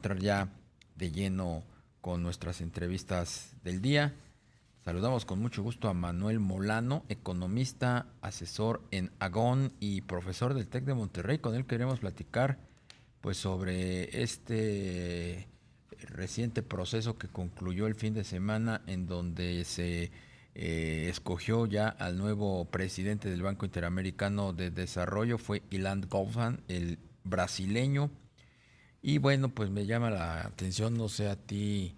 Entrar ya de lleno con nuestras entrevistas del día. Saludamos con mucho gusto a Manuel Molano, economista, asesor en Agón y profesor del TEC de Monterrey. Con él queremos platicar pues sobre este reciente proceso que concluyó el fin de semana en donde se escogió ya al nuevo presidente del Banco Interamericano de Desarrollo. Fue Ilan Goffman, el brasileño. Y bueno, pues me llama la atención, no sé a ti,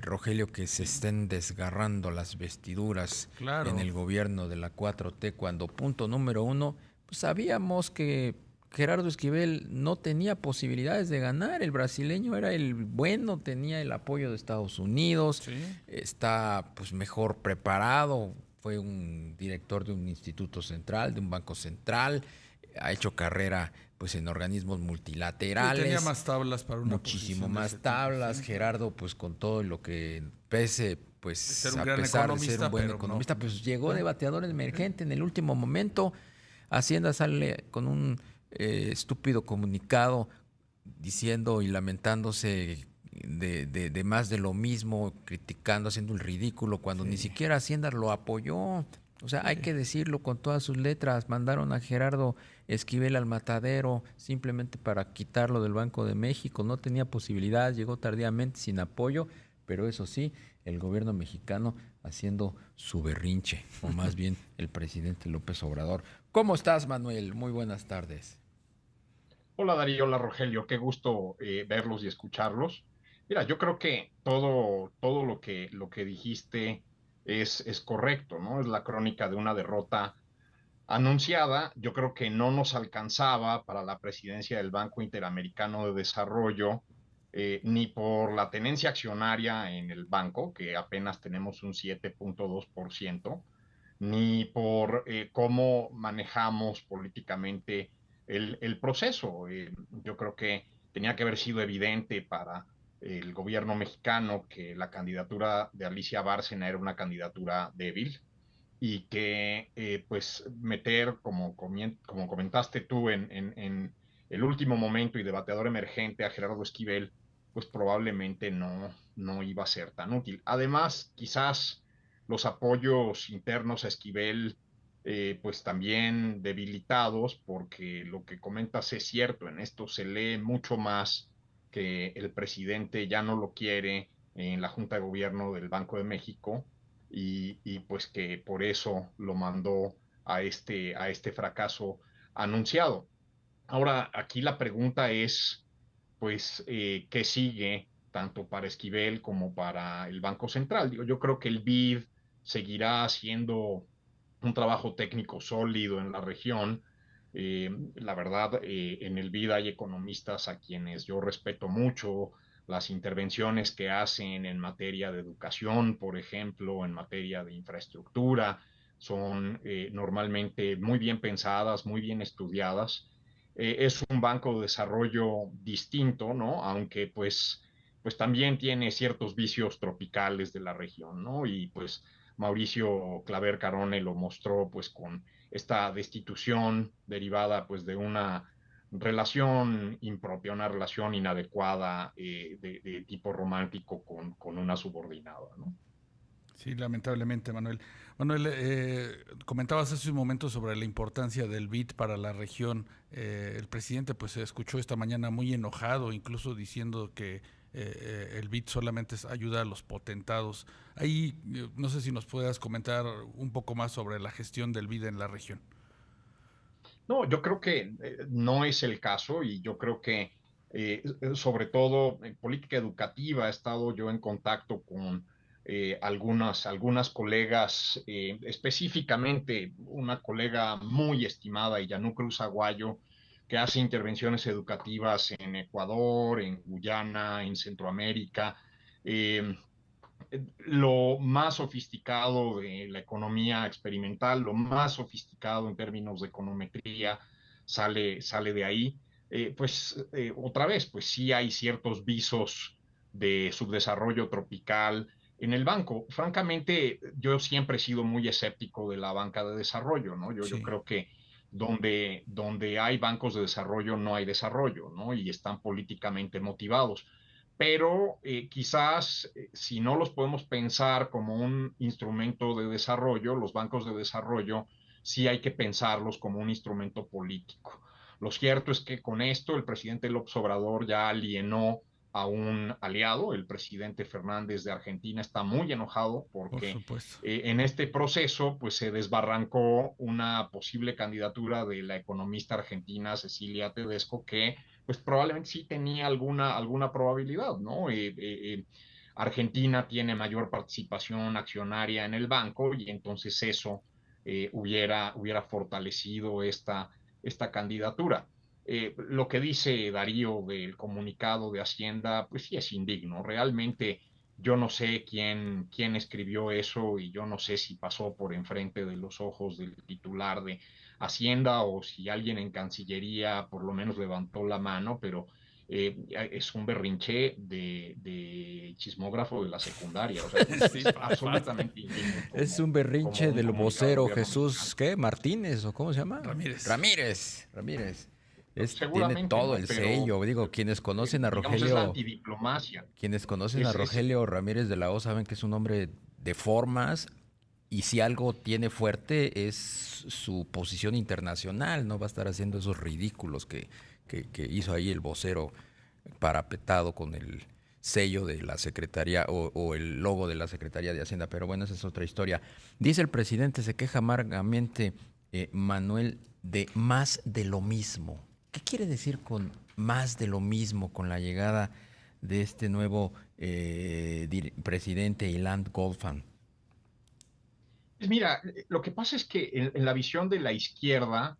Rogelio, que se Sí, estén desgarrando las vestiduras en claro. el gobierno de la 4T cuando punto número uno, pues sabíamos que Gerardo Esquivel no tenía posibilidades de ganar, el brasileño era el bueno, tenía el apoyo de Estados Unidos, Sí, está pues mejor preparado, fue un director de un instituto central, de un banco central, ha hecho carrera pues en organismos sí, tenía multilaterales, más tablas para una muchísimo posición de ese más tipo, tablas. sí, claro. Gerardo, pues con todo lo que pese, De pues ser un a gran pesar de ser un economista, buen pero no. economista, pues llegó de ¿No? bateador Sí, emergente en el último momento. Hacienda sale con un estúpido comunicado diciendo y lamentándose de más de lo mismo, criticando, haciendo el ridículo, cuando ni sí, siquiera Hacienda lo apoyó. O sea, hay sí. que decirlo con todas sus letras. Mandaron a Gerardo Esquivel al matadero simplemente para quitarlo del Banco de México. No tenía posibilidad, llegó tardíamente, sin apoyo, pero eso sí, el gobierno mexicano haciendo su berrinche, o más bien el presidente López Obrador. ¿Cómo estás, Manuel? Muy buenas tardes. Hola Darío, hola Rogelio, qué gusto verlos y escucharlos. Mira, yo creo que todo lo que dijiste es correcto, ¿no? Es la crónica de una derrota anunciada. Yo creo que no nos alcanzaba para la presidencia del Banco Interamericano de Desarrollo, ni por la tenencia accionaria en el banco, que apenas tenemos un 7,2%, ni por cómo manejamos políticamente el proceso. Yo creo que tenía que haber sido evidente para el gobierno mexicano que la candidatura de Alicia Bárcena era una candidatura débil y que pues meter, como comentaste tú, en el último momento y debateador emergente a Gerardo Esquivel, pues probablemente no iba a ser tan útil. Además, quizás los apoyos internos a Esquivel, pues también debilitados, porque lo que comentas es cierto, en esto se lee mucho más que el presidente ya no lo quiere en la Junta de Gobierno del Banco de México y pues que por eso lo mandó a este fracaso anunciado. Ahora, aquí la pregunta es, pues, ¿qué sigue tanto para Esquivel como para el Banco Central? Digo, yo creo que el BID seguirá haciendo un trabajo técnico sólido en la región. La verdad, en el BID hay economistas a quienes yo respeto mucho, las intervenciones que hacen en materia de educación, por ejemplo, en materia de infraestructura, son normalmente muy bien pensadas, muy bien estudiadas. Es un banco de desarrollo distinto, ¿no? Aunque pues también tiene ciertos vicios tropicales de la región, ¿no? Y pues Mauricio Claver Carone lo mostró pues con esta destitución derivada pues de una relación impropia, una relación inadecuada de tipo romántico con una subordinada, ¿no? Sí, lamentablemente, Manuel. Manuel, comentabas hace un momento sobre la importancia del BID para la región. El presidente pues se escuchó esta mañana muy enojado, incluso diciendo que el BID solamente ayuda a los potentados. Ahí no sé si nos puedas comentar un poco más sobre la gestión del BID en la región. No, yo creo que no es el caso y yo creo que sobre todo en política educativa he estado yo en contacto con algunas colegas, específicamente una colega muy estimada, Yanú Cruz Aguayo, que hace intervenciones educativas en Ecuador, en Guyana, en Centroamérica. Eh, lo más sofisticado de la economía experimental, lo más sofisticado en términos de econometría, sale de ahí. Otra vez, pues sí hay ciertos visos de subdesarrollo tropical en el banco. Francamente, yo siempre he sido muy escéptico de la banca de desarrollo, ¿no? Yo Sí, creo que donde hay bancos de desarrollo no hay desarrollo, ¿no? Y están políticamente motivados. Pero quizás si no los podemos pensar como un instrumento de desarrollo, los bancos de desarrollo sí hay que pensarlos como un instrumento político. Lo cierto es que con esto el presidente López Obrador ya alienó a un aliado. El presidente Fernández de Argentina está muy enojado Por porque supuesto. en este proceso pues se desbarrancó una posible candidatura de la economista argentina Cecilia Tedesco, que pues probablemente sí tenía alguna probabilidad, ¿no? Argentina tiene mayor participación accionaria en el banco y entonces eso hubiera fortalecido esta candidatura. Lo que dice Darío del comunicado de Hacienda, pues sí es indigno. Realmente yo no sé quién escribió eso y yo no sé si pasó por enfrente de los ojos del titular de Hacienda o si alguien en Cancillería por lo menos levantó la mano, pero es un berrinche de chismógrafo de la secundaria. O sea, Sí, es basta. absolutamente indigno Es como, un como berrinche un del comunicado del vocero gobierno mexicano. Jesús, ¿qué? Martínez, ¿o cómo se llama? Ramírez. Ramírez, Ramírez. Tiene Seguramente, todo ¿no? el Pero, sello. Digo, quienes conocen a digamos, es la Rogelio, antidiplomacia. quienes conocen a Es, Rogelio Ramírez de la O saben que es un hombre de formas y si algo tiene fuerte es su posición internacional. No va a estar haciendo esos ridículos que hizo ahí el vocero parapetado con el sello de la Secretaría o el logo de la Secretaría de Hacienda. Pero bueno, esa es otra historia. Dice el presidente, se queja amargamente, Manuel, de más de lo mismo. ¿Qué quiere decir con más de lo mismo con la llegada de este nuevo presidente Ilan Goldfan? pues mira, lo que pasa es que en la visión de la izquierda,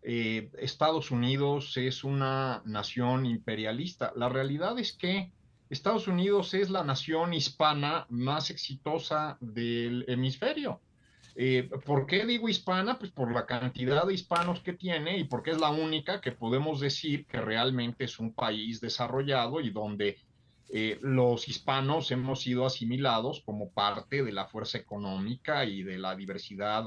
Estados Unidos es una nación imperialista. La realidad es que Estados Unidos es la nación hispana más exitosa del hemisferio. ¿Por qué digo hispana? Pues por la cantidad de hispanos que tiene y porque es la única que podemos decir que realmente es un país desarrollado y donde los hispanos hemos sido asimilados como parte de la fuerza económica y de la diversidad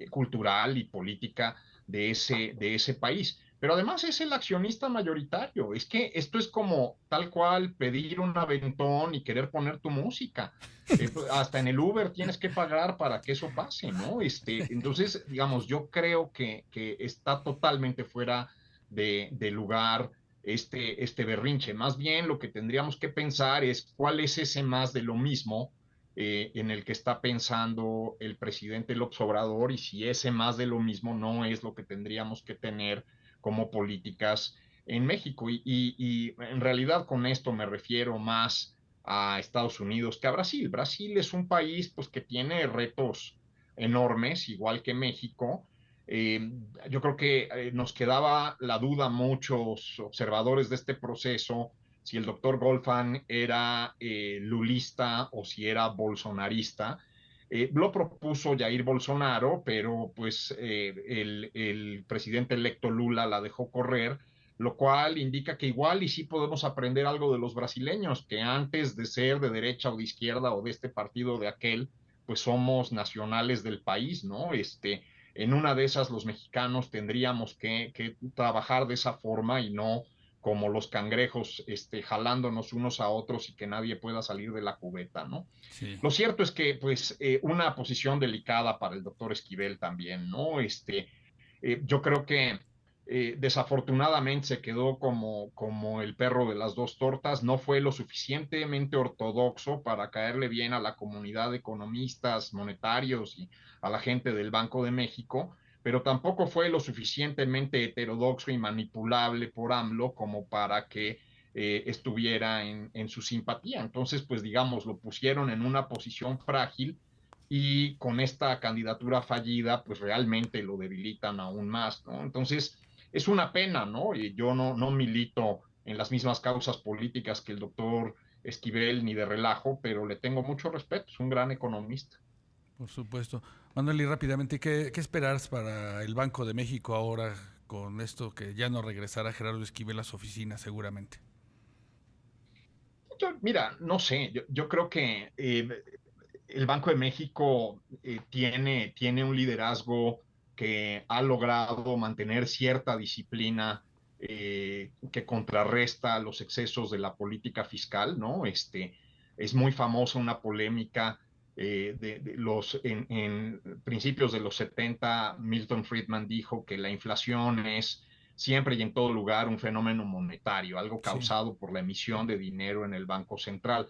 cultural y política de ese país. Pero además es el accionista mayoritario. Es que esto es como tal cual pedir un aventón y querer poner tu música. Hasta en el Uber tienes que pagar para que eso pase, ¿no? Entonces, digamos, yo creo que está totalmente fuera de lugar este berrinche. Más bien lo que tendríamos que pensar es cuál es ese más de lo mismo en el que está pensando el presidente López Obrador y si ese más de lo mismo no es lo que tendríamos que tener como políticas en México. Y en realidad con esto me refiero más a Estados Unidos que a Brasil. Brasil es un país pues, que tiene retos enormes, igual que México. Eh, yo creo que nos quedaba la duda a muchos observadores de este proceso si el doctor Golfan era lulista o si era bolsonarista. Lo propuso Jair Bolsonaro, pero pues el presidente electo Lula la dejó correr, lo cual indica que igual y sí podemos aprender algo de los brasileños, que antes de ser de derecha o de izquierda o de este partido o de aquel, pues somos nacionales del país, ¿no? En una de esas los mexicanos tendríamos que trabajar de esa forma y no como los cangrejos jalándonos unos a otros y que nadie pueda salir de la cubeta, ¿no? Sí. Lo cierto es que, pues, una posición delicada para el doctor Esquivel también, ¿no? Yo creo que desafortunadamente se quedó como el perro de las dos tortas, no fue lo suficientemente ortodoxo para caerle bien a la comunidad de economistas monetarios y a la gente del Banco de México, pero tampoco fue lo suficientemente heterodoxo y manipulable por AMLO como para que estuviera en su simpatía. Entonces, pues digamos, lo pusieron en una posición frágil y con esta candidatura fallida, pues realmente lo debilitan aún más, ¿no? Entonces, es una pena, ¿no? Y yo no milito en las mismas causas políticas que el doctor Esquivel ni de relajo, pero le tengo mucho respeto, es un gran economista. Por supuesto. Manuel, y rápidamente, ¿qué esperas para el Banco de México ahora con esto que ya no regresará Gerardo Esquivel a su oficina seguramente? Mira, no sé, yo creo que el Banco de México tiene un liderazgo que ha logrado mantener cierta disciplina que contrarresta los excesos de la política fiscal, ¿no? Es muy famosa una polémica en principios de los 70, Milton Friedman dijo que la inflación es siempre y en todo lugar un fenómeno monetario, algo Sí. causado por la emisión de dinero en el Banco Central.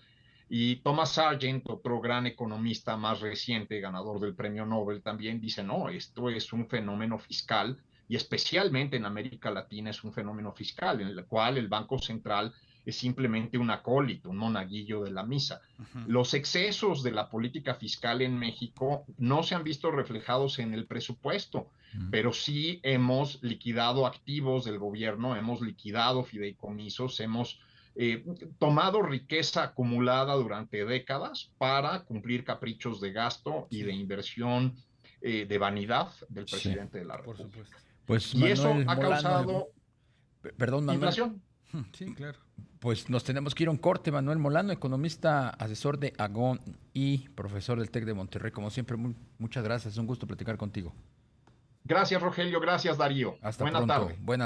Y Thomas Sargent, otro gran economista más reciente, ganador del premio Nobel, también dice, no, esto es un fenómeno fiscal y especialmente en América Latina es un fenómeno fiscal en el cual el Banco Central es simplemente un acólito, un monaguillo de la misa. Ujú. Los excesos de la política fiscal en México no se han visto reflejados en el presupuesto, Mm. pero sí hemos liquidado activos del gobierno, hemos liquidado fideicomisos, hemos tomado riqueza acumulada durante décadas para cumplir caprichos de gasto y Sí, de inversión de vanidad del Sí. presidente de la por República. supuesto. Pues Y eso Manuel ha Molano, causado perdón Manuel, inflación. Sí, claro. pues nos tenemos que ir a un corte. Manuel Molano, economista, asesor de Agón y profesor del TEC de Monterrey. Como siempre, muchas gracias. Un gusto platicar contigo. Gracias, Rogelio. Gracias, Darío. Hasta Buena pronto. tarde. Buenas